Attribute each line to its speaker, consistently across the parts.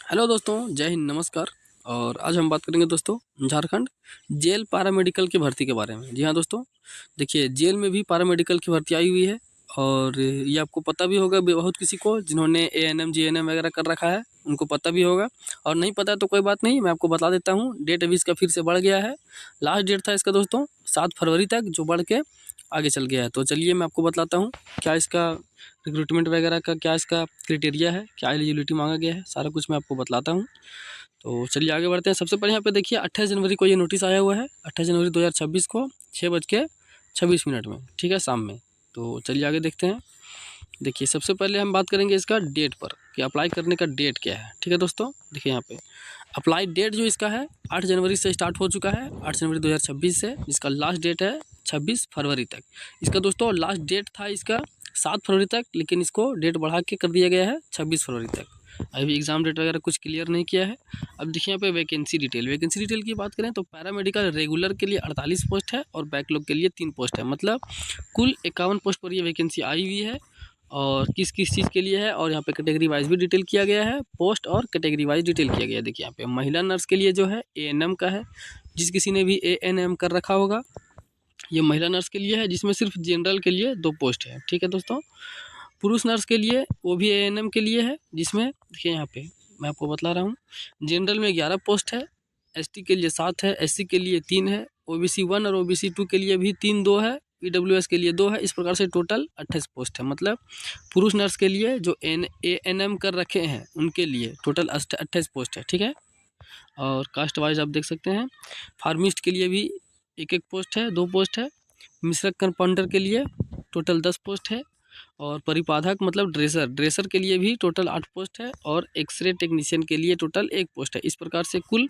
Speaker 1: Hello दोस्तों, जय हिंद, नमस्कार। और आज हम बात करेंगे दोस्तों झारखंड जेल पैरामेडिकल की भर्ती के बारे में। जी हाँ दोस्तों, देखिए जेल में भी पैरामेडिकल की भर्ती आई हुई है और ये आपको पता भी होगा बहुत किसी को जिन्होंने एएनएम जीएनएम वगैरह कर रखा है उनको पता भी होगा। और नहीं पता तो कोई बात नहीं, मैं आपको बता देता हूँ। डेट अभी इसका फिर से बढ़ गया है। लास्ट डेट था इसका दोस्तों 7 फरवरी तक, जो बढ़ के आगे चल गया है। तो चलिए मैं आपको बतलाता हूँ क्या इसका रिक्रूटमेंट वगैरह का, क्या इसका क्राइटेरिया है, क्या एलिजिबिलिटी मांगा गया है, सारा कुछ मैं आपको बतलाता हूँ। तो चलिए आगे बढ़ते हैं। सबसे पहले यहाँ पे देखिए 28 जनवरी को ये नोटिस आया हुआ है, 28 जनवरी 2026 को 6:26 में, ठीक है, शाम में। तो चलिए आगे देखते हैं। देखिए सबसे पहले हम बात करेंगे इसका डेट पर कि अप्लाई करने का डेट क्या है। ठीक है दोस्तों, देखिए यहाँ पे अप्लाई डेट जो इसका है 8 जनवरी से स्टार्ट हो चुका है, 8 जनवरी 2026 से। इसका लास्ट डेट है 26 फरवरी तक। इसका दोस्तों लास्ट डेट था इसका 7 फरवरी तक, लेकिन इसको डेट बढ़ा के कर दिया गया है 26 फरवरी तक। अभी एग्जाम डेट वगैरह कुछ क्लियर नहीं किया है। अब देखिए यहाँ पे वैकेंसी डिटेल की बात करें तो पैरामेडिकल रेगुलर के लिए 48 पोस्ट है और बैकलॉग के लिए 3 पोस्ट है। मतलब कुल 51 पोस्ट पर ये वैकेंसी आई हुई है। और किस किस चीज़ के लिए है, और यहाँ पे कैटेगरी वाइज भी डिटेल किया गया है, पोस्ट और कैटेगरी वाइज डिटेल किया गया है। देखिए यहाँ पे महिला नर्स के लिए जो है एएनएम का है, जिस किसी ने भी एएनएम कर रखा होगा ये महिला नर्स के लिए है, जिसमें सिर्फ जनरल के लिए 2 पोस्ट है। ठीक है दोस्तों, पुरुष नर्स के लिए वो भी एएनएम के लिए है, जिसमें देखिए यहाँ पे मैं आपको बतला रहा हूँ। जनरल में 11 पोस्ट है, एसटी के लिए 7 है, एससी के लिए 3 है, ओबीसी 1 और ओबीसी 2 के लिए भी 3-2 है, ईडब्ल्यूएस के लिए 2 है। इस प्रकार से टोटल 28 पोस्ट है। मतलब पुरुष नर्स के लिए जो एएनएम कर रखे हैं उनके लिए टोटल 28 पोस्ट है। ठीक है, और कास्ट वाइज आप देख सकते हैं। फार्मिस्ट के लिए भी 1-1 पोस्ट है, 2 पोस्ट है। मिश्रक कंपाउंडर के लिए टोटल 10 पोस्ट है। और परिपाधक मतलब ड्रेसर के लिए भी टोटल 8 पोस्ट है। और एक्सरे टेक्नीशियन के लिए टोटल 1 पोस्ट है। इस प्रकार से कुल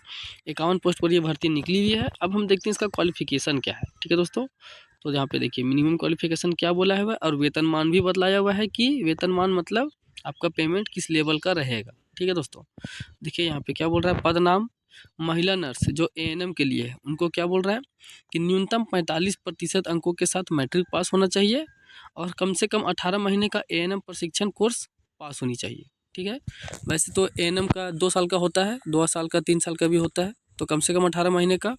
Speaker 1: 51 पोस्ट पर ये भर्ती निकली हुई है। अब हम देखते हैं इसका क्वालिफिकेशन क्या है। ठीक है दोस्तों, तो यहाँ पे देखिए मिनिमम क्वालिफिकेशन क्या बोला है और वेतनमान भी बतलाया हुआ है कि वेतनमान मतलब आपका पेमेंट किस लेवल का रहेगा। ठीक है दोस्तों, देखिए यहाँ पे क्या बोल रहा है, पद नाम महिला नर्स जो एएनएम के लिए है उनको क्या बोल रहा है कि न्यूनतम 45% अंकों के साथ मैट्रिक पास होना चाहिए और कम से कम 18 महीने का एएनएम प्रशिक्षण कोर्स पास होनी चाहिए। ठीक है, वैसे तो एएनएम का 2 साल का होता है, 2 साल का 3 साल का भी होता है, तो कम से कम 18 महीने का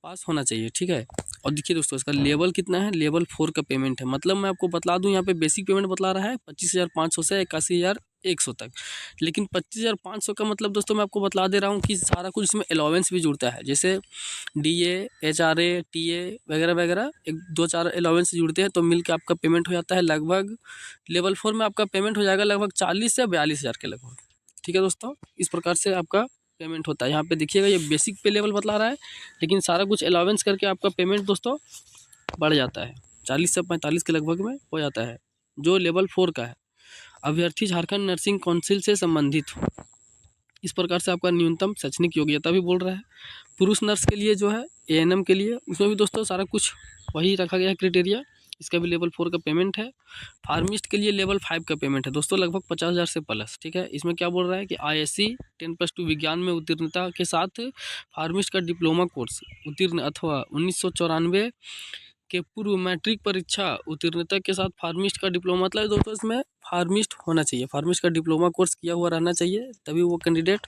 Speaker 1: पास होना चाहिए। ठीक है, और देखिए दोस्तों इसका लेवल कितना है, लेवल 4 का पेमेंट है। मतलब मैं आपको बतला दूं, यहाँ पे बेसिक पेमेंट बतला रहा है 25,500 से 81,100 तक। लेकिन 25,500 का मतलब दोस्तों मैं आपको बतला दे रहा हूँ कि सारा कुछ इसमें अलाउंस भी जुड़ता है, जैसे डीए, एचआरए, टीए वगैरह वगैरह, 1-2-4 अलाउंस जुड़ते हैं, तो मिल के आपका पेमेंट हो जाता है लगभग लेवल 4 में आपका पेमेंट हो जाएगा लगभग 40 से 42,000 के लगभग। ठीक है दोस्तों, इस प्रकार से आपका पेमेंट होता है। यहाँ पे देखिएगा ये बेसिक पे लेवल बतला रहा है, लेकिन सारा कुछ अलाउंस करके आपका पेमेंट दोस्तों बढ़ जाता है, 40 से 45 के लगभग में हो जाता है, जो लेवल 4 का है। अभ्यर्थी झारखंड नर्सिंग काउंसिल से संबंधित हो, इस प्रकार से आपका न्यूनतम शैक्षणिक योग्यता भी बोल रहा है। पुरुष नर्स के लिए जो है एएनएम के लिए, उसमें भी दोस्तों सारा कुछ वही रखा गया है क्राइटेरिया, इसका भी लेवल 4 का पेमेंट है। फार्मिस्ट के लिए लेवल 5 का पेमेंट है दोस्तों, लगभग 50,000 से प्लस। ठीक है, इसमें क्या बोल रहा है कि आईएससी 10+2 विज्ञान में उत्तीर्णता के साथ फार्मिस्ट का डिप्लोमा कोर्स उत्तीर्ण अथवा 1994 के पूर्व मैट्रिक परीक्षा उत्तीर्णता के साथ फार्मिस्ट का डिप्लोमा, मतलब दोस्तों इसमें फार्मिस्ट होना चाहिए, फार्मिस्ट का डिप्लोमा कोर्स किया हुआ रहना चाहिए, तभी वो कैंडिडेट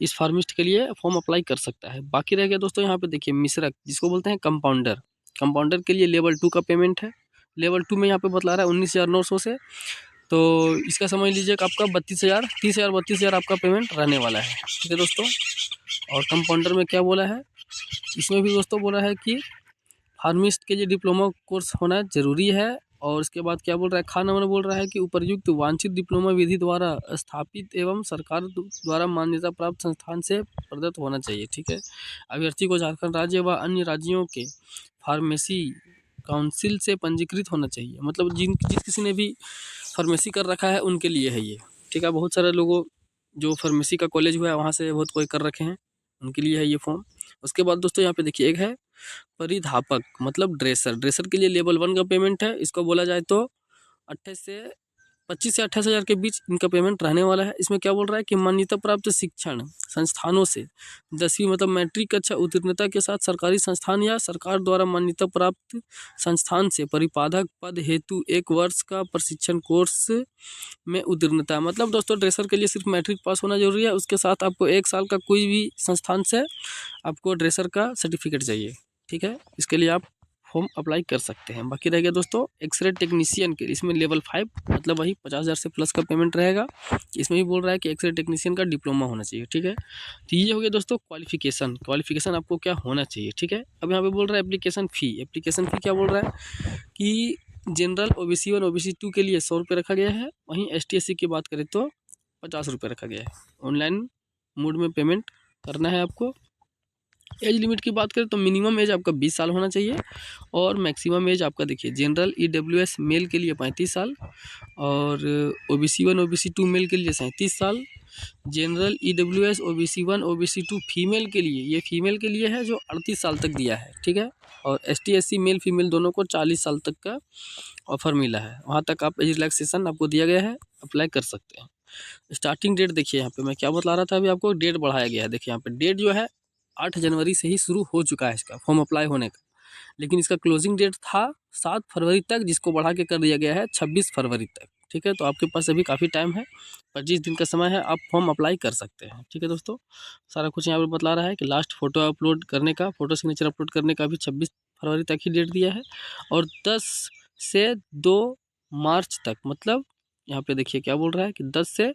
Speaker 1: इस फार्मिस्ट के लिए फॉर्म अप्लाई कर सकता है। बाकी रह गया दोस्तों यहाँ पे देखिए मिश्रक, जिसको बोलते हैं कंपाउंडर, कंपाउंडर के लिए लेवल 2 का पेमेंट है। लेवल 2 में यहाँ पे बतला रहा है 19,900 से, तो इसका समझ लीजिए कि आपका 32,000, 30,000 32,000 आपका पेमेंट रहने वाला है। ठीक है दोस्तों, और कंपाउंडर में क्या बोला है, इसमें भी दोस्तों बोला है कि फार्मिस्ट के लिए डिप्लोमा कोर्स होना जरूरी है। और इसके बाद क्या बोल रहा है, खा नंबर बोल रहा है कि उपर्युक्त वांछित डिप्लोमा विधि द्वारा स्थापित एवं सरकार द्वारा मान्यता प्राप्त संस्थान से प्रदत्त होना चाहिए। ठीक है, अभ्यर्थी को झारखंड राज्य व अन्य राज्यों के फार्मेसी काउंसिल से पंजीकृत होना चाहिए। मतलब जिस किसी ने भी फार्मेसी कर रखा है उनके लिए है ये। ठीक है, बहुत सारे लोगों जो फार्मेसी का कॉलेज हुआ है वहाँ से बहुत कोई कर रखे हैं, उनके लिए है ये फॉर्म। उसके बाद दोस्तों यहाँ पे देखिए एक है परिधापक मतलब ड्रेसर के लिए लेवल 1 का पेमेंट है। इसको बोला जाए तो 28 से 25 से 28 हज़ार के बीच इनका पेमेंट रहने वाला है। इसमें क्या बोल रहा है कि मान्यता प्राप्त शिक्षण संस्थानों से 10वीं मतलब मैट्रिक कक्षा उत्तीर्णता के साथ सरकारी संस्थान या सरकार द्वारा मान्यता प्राप्त संस्थान से परिपाधक पद हेतु 1 वर्ष का प्रशिक्षण कोर्स में उत्तीर्णता। मतलब दोस्तों ड्रेसर के लिए सिर्फ मैट्रिक पास होना जरूरी है, उसके साथ आपको 1 साल का कोई भी संस्थान से आपको ड्रेसर का सर्टिफिकेट चाहिए। ठीक है, इसके लिए आप फॉर्म अप्लाई कर सकते हैं। बाकी रह गया दोस्तों एक्सरे टेक्नीशियन के, इसमें लेवल 5 मतलब वही 50,000 से प्लस का पेमेंट रहेगा। इसमें भी बोल रहा है कि एक्सरे टेक्नीशियन का डिप्लोमा होना चाहिए। ठीक है, तो ये हो गया दोस्तों क्वालिफिकेशन आपको क्या होना चाहिए। ठीक है, अब यहाँ पे बोल रहा है एप्लीकेशन फ़ी क्या बोल रहा है कि जनरल OBC 1 OBC 2 के लिए 100 रुपये रखा गया है। वहीं ST SC की बात करें तो 50 रुपये रखा गया है। ऑनलाइन मोड में पेमेंट करना है आपको। एज लिमिट की बात करें तो मिनिमम एज आपका 20 साल होना चाहिए और मैक्सिमम एज आपका देखिए जनरल EWS मेल के लिए 35 साल और OBC 1 OBC 2 मेल के लिए 37 साल। General EWS OBC 1 OBC 2 female के लिए, ये फीमेल के लिए है जो 38 साल तक दिया है। ठीक है, और ST SC मेल फीमेल दोनों को 40 साल तक का ऑफर मिला है। वहाँ तक आप एज रिलैक्सेशन आपको दिया गया है, अप्लाई कर सकते हैं। स्टार्टिंग डेट देखिए यहाँ पे मैं क्या बता रहा था, अभी आपको डेट बढ़ाया गया है। देखिए यहाँ पे डेट जो है 8 जनवरी से ही शुरू हो चुका है इसका फॉर्म अप्लाई होने का, लेकिन इसका क्लोजिंग डेट था 7 फरवरी तक, जिसको बढ़ा के कर दिया गया है 26 फरवरी तक। ठीक है, तो आपके पास अभी काफ़ी टाइम है, 25 दिन का समय है, आप फॉर्म अप्लाई कर सकते हैं। ठीक है दोस्तों, सारा कुछ यहाँ पर बतला रहा है कि लास्ट फोटो अपलोड करने का, फोटो सिग्नेचर अपलोड करने का भी 26 फरवरी तक ही डेट दिया है और 10 से 2 मार्च तक, मतलब यहाँ पे देखिए क्या बोल रहा है कि 10 से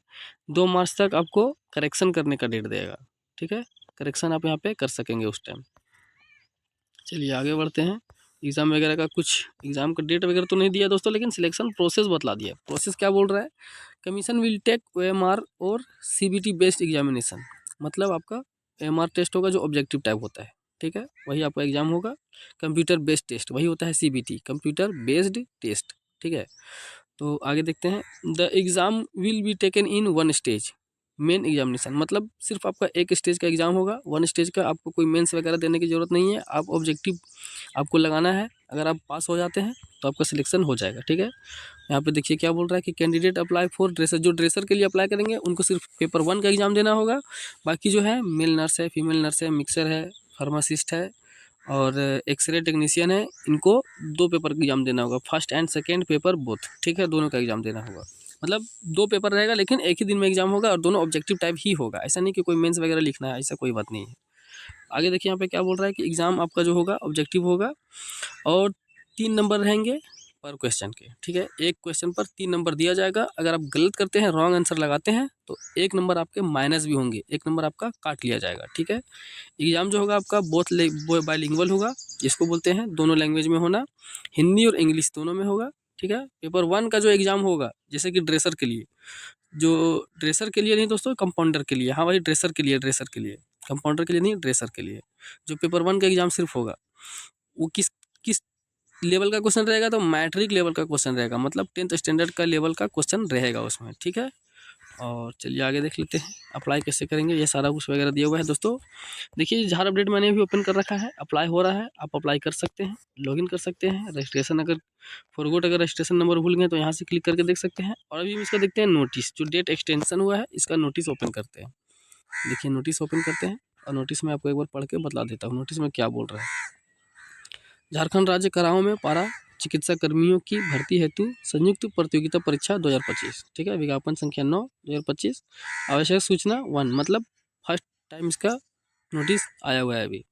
Speaker 1: 2 मार्च तक आपको करेक्शन करने का डेट देगा। ठीक है, करेक्शन आप यहाँ पे कर सकेंगे उस टाइम। चलिए आगे बढ़ते हैं। एग्ज़ाम वगैरह का कुछ एग्ज़ाम का डेट वगैरह तो नहीं दिया दोस्तों, लेकिन सिलेक्शन प्रोसेस बतला दिया। प्रोसेस क्या बोल रहा है, कमीशन विल टेक OMR और CBT बेस्ड एग्जामिनेशन, मतलब आपका OMR टेस्ट होगा जो ऑब्जेक्टिव टाइप होता है। ठीक है, वही आपका एग्जाम होगा। कंप्यूटर बेस्ड टेस्ट वही होता है CBT, कंप्यूटर बेस्ड टेस्ट। ठीक है, तो आगे देखते हैं। The exam will be taken in 1 stage main examination, मतलब सिर्फ आपका 1 स्टेज का एग्जाम होगा। 1 स्टेज का, आपको कोई मेंस वगैरह देने की ज़रूरत नहीं है। आप ऑब्जेक्टिव आपको लगाना है, अगर आप पास हो जाते हैं तो आपका सिलेक्शन हो जाएगा। ठीक है, यहाँ पे देखिए क्या बोल रहा है कि कैंडिडेट अप्लाई फॉर ड्रेसर, जो ड्रेसर के लिए अप्लाई करेंगे उनको सिर्फ पेपर 1 का एग्ज़ाम देना होगा। बाकी जो है मेल नर्स है, फीमेल नर्स है, मिक्सर है, फार्मासिस्ट है और एक्सरे टेक्नीशियन है, इनको 2 पेपर का एग्ज़ाम देना होगा, first and second paper both. ठीक है, दोनों का एग्ज़ाम देना होगा, मतलब 2 पेपर रहेगा लेकिन एक ही दिन में एग्जाम होगा और दोनों ऑब्जेक्टिव टाइप ही होगा। ऐसा नहीं कि कोई मेंस वगैरह लिखना है, ऐसा कोई बात नहीं है। आगे देखिए यहाँ पे क्या बोल रहा है कि एग्ज़ाम आपका जो होगा ऑब्जेक्टिव होगा और 3 नंबर रहेंगे पर क्वेश्चन के। ठीक है, एक क्वेश्चन पर 3 नंबर दिया जाएगा। अगर आप गलत करते हैं, रॉन्ग आंसर लगाते हैं तो 1 नंबर आपके माइनस भी होंगे, 1 नंबर आपका काट लिया जाएगा। ठीक है, एग्ज़ाम जो होगा आपका बोथ बाइलिंगुअल होगा, जिसको बोलते हैं दोनों लैंग्वेज में होना, हिंदी और इंग्लिश दोनों में होगा। ठीक है, पेपर 1 का जो एग्ज़ाम होगा, जैसे कि ड्रेसर के लिए, जो ड्रेसर के लिए नहीं दोस्तों, कंपाउंडर के लिए, हाँ भाई ड्रेसर के लिए, कंपाउंडर के लिए नहीं, ड्रेसर के लिए जो पेपर 1 का एग्ज़ाम सिर्फ होगा, वो किस किस लेवल का क्वेश्चन रहेगा, तो मैट्रिक लेवल का क्वेश्चन रहेगा, मतलब 10th स्टैंडर्ड का लेवल का क्वेश्चन रहेगा उसमें। ठीक है, और चलिए आगे देख लेते हैं अप्लाई कैसे करेंगे, ये सारा कुछ वगैरह दिया हुआ है दोस्तों। देखिए झार अपडेट मैंने भी ओपन कर रखा है, अप्लाई हो रहा है, आप अप्लाई कर सकते हैं, लॉगिन कर सकते हैं। रजिस्ट्रेशन अगर फॉरगोट, अगर रजिस्ट्रेशन नंबर भूल गए तो यहाँ से क्लिक करके देख सकते हैं। और अभी इसका देखते हैं नोटिस, जो डेट एक्सटेंशन हुआ है इसका नोटिस ओपन करते हैं। देखिए नोटिस ओपन करते हैं और नोटिस में आपको एक बार पढ़ के बतला देता हूँ नोटिस में क्या बोल रहा है। झारखंड राज्य कराओं में पारा चिकित्सा कर्मियों की भर्ती हेतु संयुक्त प्रतियोगिता परीक्षा 2025। ठीक है, विज्ञापन संख्या 9 2025, आवश्यक सूचना 1, मतलब फर्स्ट टाइम इसका नोटिस आया हुआ है अभी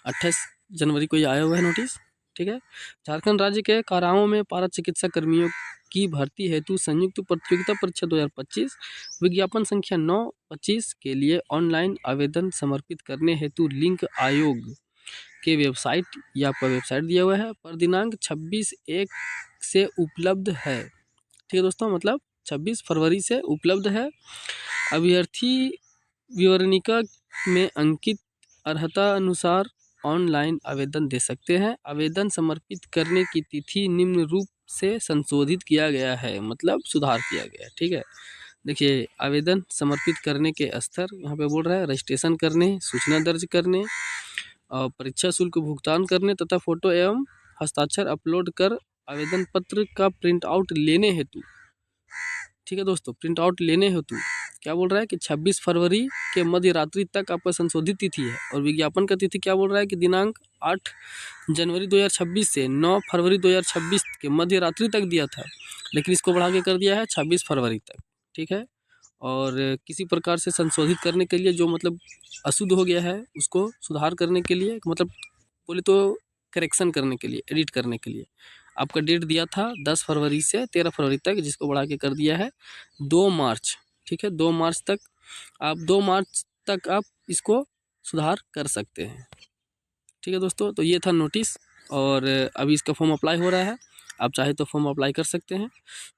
Speaker 1: 28 जनवरी को ये आया हुआ है नोटिस। ठीक है, झारखंड राज्य के काराओं में पारा चिकित्सा कर्मियों की भर्ती हेतु संयुक्त प्रतियोगिता परीक्षा 2025 विज्ञापन संख्या 9/25 के लिए ऑनलाइन आवेदन समर्पित करने हेतु लिंक आयोग के वेबसाइट, या आपका वेबसाइट दिया हुआ है, पर दिनांक 26/1 से उपलब्ध है। ठीक है दोस्तों, मतलब 26 फरवरी से उपलब्ध है। अभ्यर्थी विवरणिका में अंकित अर्हता अनुसार ऑनलाइन आवेदन दे सकते हैं। आवेदन समर्पित करने की तिथि निम्न रूप से संशोधित किया गया है, मतलब सुधार किया गया है। ठीक है, देखिए आवेदन समर्पित करने के स्तर यहाँ पे बोल रहा है, रजिस्ट्रेशन करने, सूचना दर्ज करने और परीक्षा शुल्क भुगतान करने तथा फोटो एवं हस्ताक्षर अपलोड कर आवेदन पत्र का प्रिंट आउट लेने हेतु ठीक है दोस्तों, प्रिंट आउट लेने हेतु क्या बोल रहा है कि 26 फरवरी के मध्य रात्रि तक आपका संशोधित तिथि है। और विज्ञापन का तिथि क्या बोल रहा है कि दिनांक 8 जनवरी 2026 से 9 फरवरी 2026 के मध्य रात्रि तक दिया था, लेकिन इसको बढ़ा के कर दिया है 26 फरवरी तक। ठीक है, और किसी प्रकार से संशोधित करने के लिए जो मतलब अशुद्ध हो गया है उसको सुधार करने के लिए, मतलब बोले तो करेक्शन करने के लिए, एडिट करने के लिए आपका डेट दिया था 10 फरवरी से 13 फरवरी तक, जिसको बढ़ा के कर दिया है 2 मार्च। ठीक है, 2 मार्च तक आप इसको सुधार कर सकते हैं। ठीक है दोस्तों, तो ये था नोटिस, और अभी इसका फॉर्म अप्लाई हो रहा है। आप चाहे तो फॉर्म अप्लाई कर सकते हैं।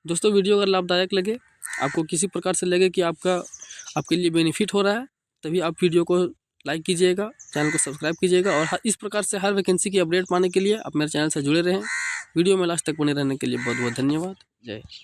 Speaker 1: दोस्तों, वीडियो अगर लाभदायक लगे, आपको किसी प्रकार से लगे कि आपके लिए बेनिफिट हो रहा है, तभी आप वीडियो को लाइक कीजिएगा, चैनल को सब्सक्राइब कीजिएगा, और इस प्रकार से हर वैकेंसी की अपडेट पाने के लिए आप मेरे चैनल से जुड़े रहें। वीडियो में लास्ट तक बने रहने के लिए बहुत बहुत धन्यवाद। जय हिंद।